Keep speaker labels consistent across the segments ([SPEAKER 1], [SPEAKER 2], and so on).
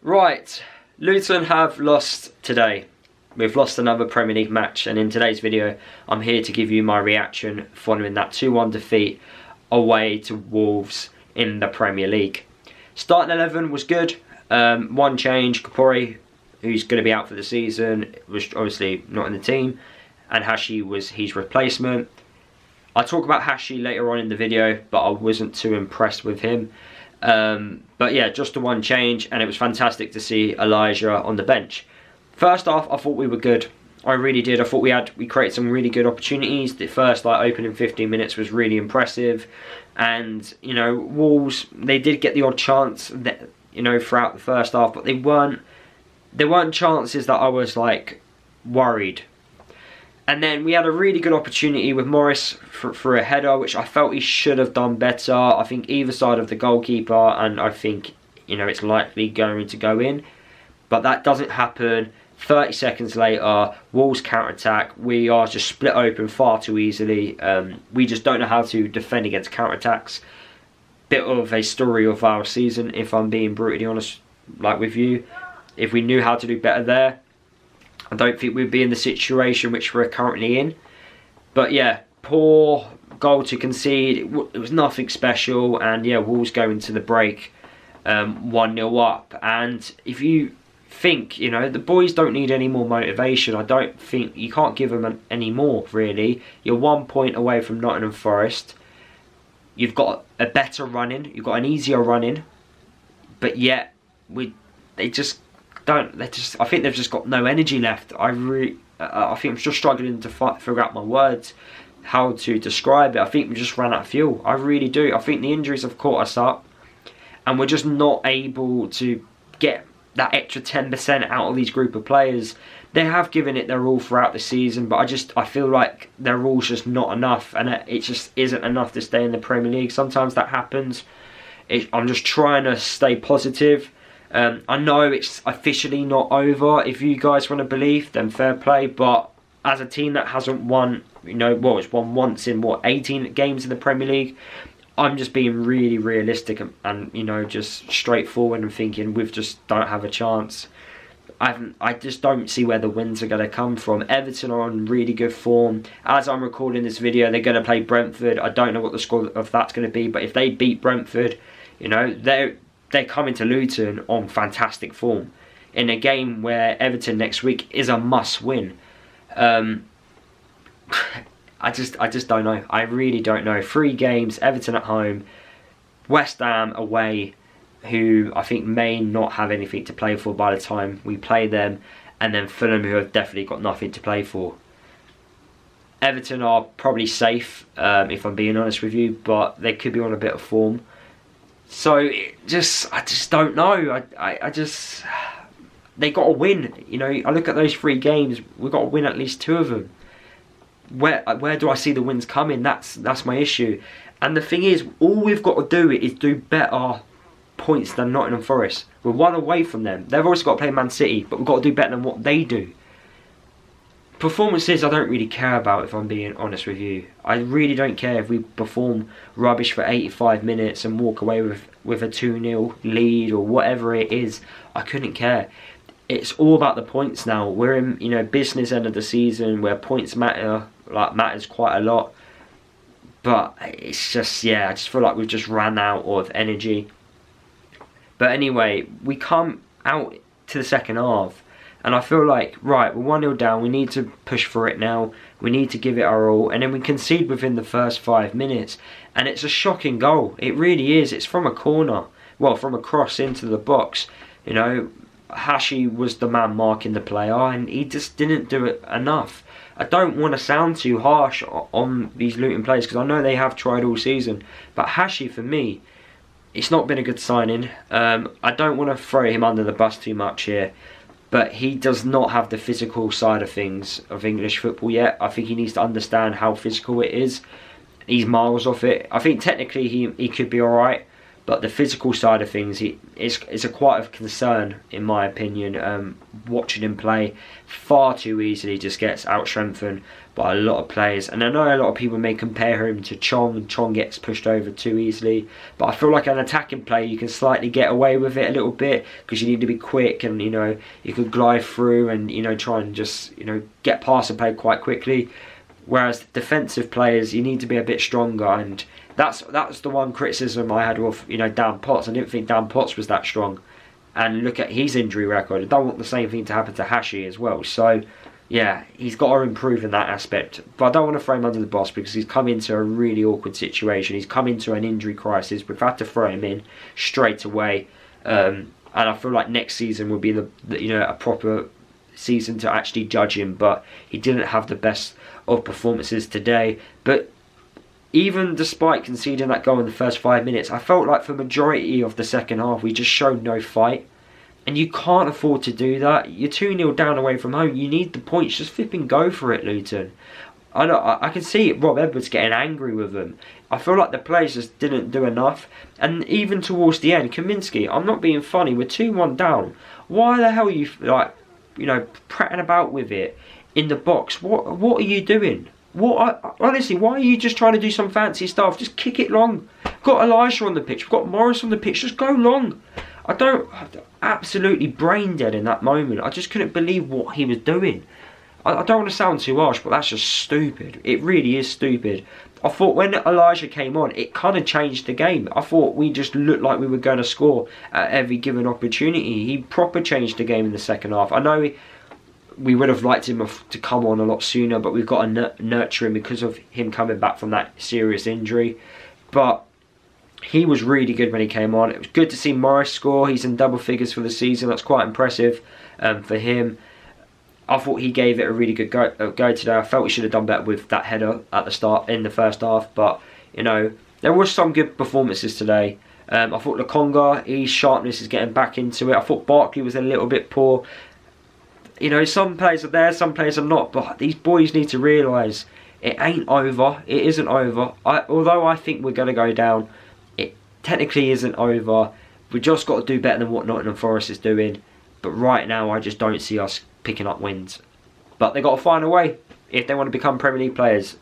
[SPEAKER 1] Right, Luton have lost today. We've lost another Premier League match, and in today's video I'm here to give you my reaction following that 2-1 defeat away to Wolves in the Premier League. Starting 11 was good. One change, Kapori, who's going to be out for the season, was obviously not in the team, and Hashi was his replacement. I'll talk about Hashi later on in the video, but I wasn't too impressed with him. But yeah, just the one change, and it was fantastic to see Elijah on the bench. First off, I thought we were good. I really did. I thought we created some really good opportunities. The first opening 15 minutes was really impressive, and you know, Wolves, they did get the odd chance that, you know, throughout the first half, but they weren't chances that I was like worried. And then we had a really good opportunity with Morris for a header, which I felt he should have done better. I think either side of the goalkeeper, and I think, you know, it's likely going to go in. But that doesn't happen. 30 seconds later, Wolves counter-attack. We are just split open far too easily. We just don't know how to defend against counter-attacks. Bit of a story of our season, if I'm being brutally honest, like with you. If we knew how to do better there, I don't think we'd be in the situation which we're currently in. But yeah, poor goal to concede. It was nothing special, and yeah, Wolves go into the break 1-0 up. And if you think, you know, the boys don't need any more motivation, I don't think you can't give them any more, really. You're 1 point away from Nottingham Forest. You've got a better run-in, you've got an easier run-in, but yet I think they've just got no energy left. I think I'm just struggling to figure out my words, how to describe it. I think we just ran out of fuel. I really do. I think the injuries have caught us up, and we're just not able to get that extra 10% out of these group of players. They have given it their all throughout the season, but I feel like their all's just not enough, and it just isn't enough to stay in the Premier League. Sometimes that happens. I'm just trying to stay positive. I know it's officially not over. If you guys want to believe, then fair play. But as a team that hasn't won, you know, well, it's won once in 18 games in the Premier League, I'm just being really realistic and you know, just straightforward and thinking we just don't have a chance. I just don't see where the wins are going to come from. Everton are on really good form. As I'm recording this video, they're going to play Brentford. I don't know what the score of that's going to be, but if they beat Brentford, you know, they're coming to Luton on fantastic form in a game where Everton next week is a must-win. I just don't know. I really don't know. 3 games, Everton at home, West Ham away, who I think may not have anything to play for by the time we play them, and then Fulham, who have definitely got nothing to play for. Everton are probably safe, if I'm being honest with you, but they could be on a bit of form. So I just don't know. They got to win. You know, I look at those 3 games. We've got to win at least 2 of them. Where do I see the wins coming? That's my issue. And the thing is, all we've got to do is do better points than Nottingham Forest. We're 1 away from them. They've also got to play Man City, but we've got to do better than what they do. Performances I don't really care about, if I'm being honest with you. I really don't care if we perform rubbish for 85 minutes and walk away with a 2-0 lead or whatever it is. I couldn't care. It's all about the points now. We're in, you know, business end of the season where points matters quite a lot. But it's just, yeah, I just feel like we've just ran out of energy. But anyway, we come out to the second half, and I feel like, right, we're 1-0 down, we need to push for it now, we need to give it our all, and then we concede within the first 5 minutes, and it's a shocking goal. It really is. It's from a corner, well, from a cross into the box. You know, Hashi was the man marking the player, and he just didn't do it enough. I don't want to sound too harsh on these Luton players, because I know they have tried all season, but Hashi, for me, it's not been a good signing. I don't want to throw him under the bus too much here, but he does not have the physical side of things of English football yet. I think he needs to understand how physical it is. He's miles off it. I think technically he could be alright, but the physical side of things, it's a quite a concern in my opinion. Watching him play far too easily, just gets out-strengthened by a lot of players. And I know a lot of people may compare him to Chong, and Chong gets pushed over too easily, but I feel like an attacking player, you can slightly get away with it a little bit, because you need to be quick, and you know, you can glide through and, you know, try and just, you know, get past the play quite quickly. Whereas defensive players, you need to be a bit stronger, and that's the one criticism I had with, you know, Dan Potts. I didn't think Dan Potts was that strong, and look at his injury record. I don't want the same thing to happen to Hashi as well. So yeah, he's got to improve in that aspect. But I don't want to throw him under the bus, because he's come into a really awkward situation. He's come into an injury crisis. We've had to throw him in straight away, and I feel like next season will be the you know, a proper season to actually judge him. But he didn't have the best of performances today. But even despite conceding that goal in the first 5 minutes, I felt like for the majority of the second half we just showed no fight. And you can't afford to do that. You're 2-0 down away from home. You need the points. Just flipping go for it, Luton. I can see Rob Edwards getting angry with them. I feel like the players just didn't do enough. And even towards the end, Kaminsky, I'm not being funny, we're 2-1 down. Why the hell are you, like, you know, prattling about with it in the box? What are you doing? Honestly, why are you just trying to do some fancy stuff? Just kick it long. We've got Elijah on the pitch. We've got Morris on the pitch. Just go long. Absolutely brain dead in that moment. I just couldn't believe what he was doing. I don't want to sound too harsh, but that's just stupid. It really is stupid. I thought when Elijah came on, it kind of changed the game. I thought we just looked like we were going to score at every given opportunity. He proper changed the game in the second half. I know we would have liked him to come on a lot sooner, but we've got to nurture him because of him coming back from that serious injury. But he was really good when he came on. It was good to see Morris score. He's in double figures for the season. That's quite impressive for him. I thought he gave it a really good go today. I felt we should have done better with that header at the start in the first half. But, you know, there was some good performances today. I thought Lokonga, his sharpness is getting back into it. I thought Barkley was a little bit poor. You know, some players are there, some players are not. But these boys need to realise it ain't over. It isn't over. Although I think we're going to go down, it technically isn't over. We've just got to do better than what Nottingham Forest is doing. But right now, I just don't see us picking up wins. But they've got to find a way if they want to become Premier League players.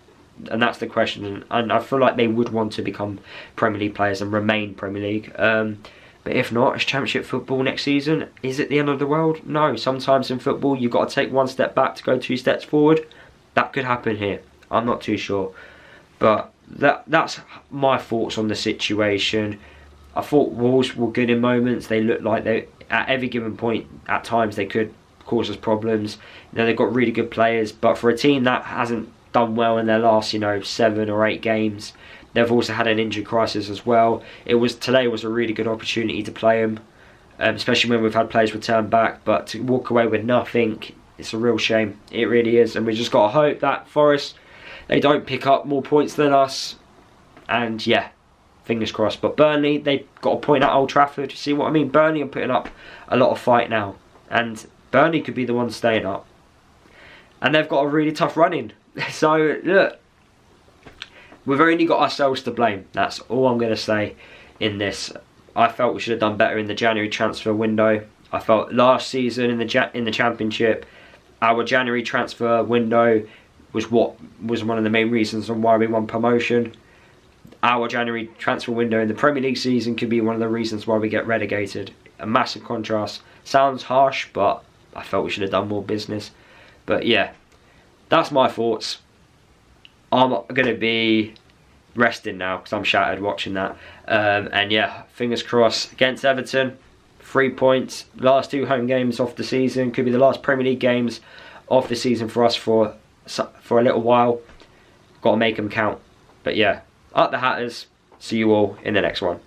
[SPEAKER 1] And that's the question. And I feel like they would want to become Premier League players and remain Premier League. But if not, it's Championship football next season. Is it the end of the world? No. Sometimes in football, you've got to take one step back to go 2 steps forward. That could happen here. I'm not too sure. But that's my thoughts on the situation. I thought Wolves were good in moments. They looked like they, at every given point, at times they could cause us problems. You know, they've got really good players, but for a team that hasn't done well in their last, you know, 7 or 8 games, they've also had an injury crisis as well. Today was a really good opportunity to play them, especially when we've had players return back. But to walk away with nothing, it's a real shame. It really is, and we just got to hope that Forest, they don't pick up more points than us. And yeah, fingers crossed. But Burnley, they've got a point at Old Trafford. You see what I mean? Burnley are putting up a lot of fight now, and Burnley could be the one staying up. And they've got a really tough run in. So look, we've only got ourselves to blame. That's all I'm going to say in this. I felt we should have done better in the January transfer window. I felt last season in the Championship, our January transfer window was one of the main reasons on why we won promotion. Our January transfer window in the Premier League season could be one of the reasons why we get relegated. A massive contrast. Sounds harsh, but I felt we should have done more business. But yeah, that's my thoughts. I'm going to be resting now because I'm shattered watching that. And yeah, fingers crossed against Everton. 3 points. Last 2 home games of the season. Could be the last Premier League games of the season for us for a little while. Got to make them count. But yeah, up the Hatters. See you all in the next one.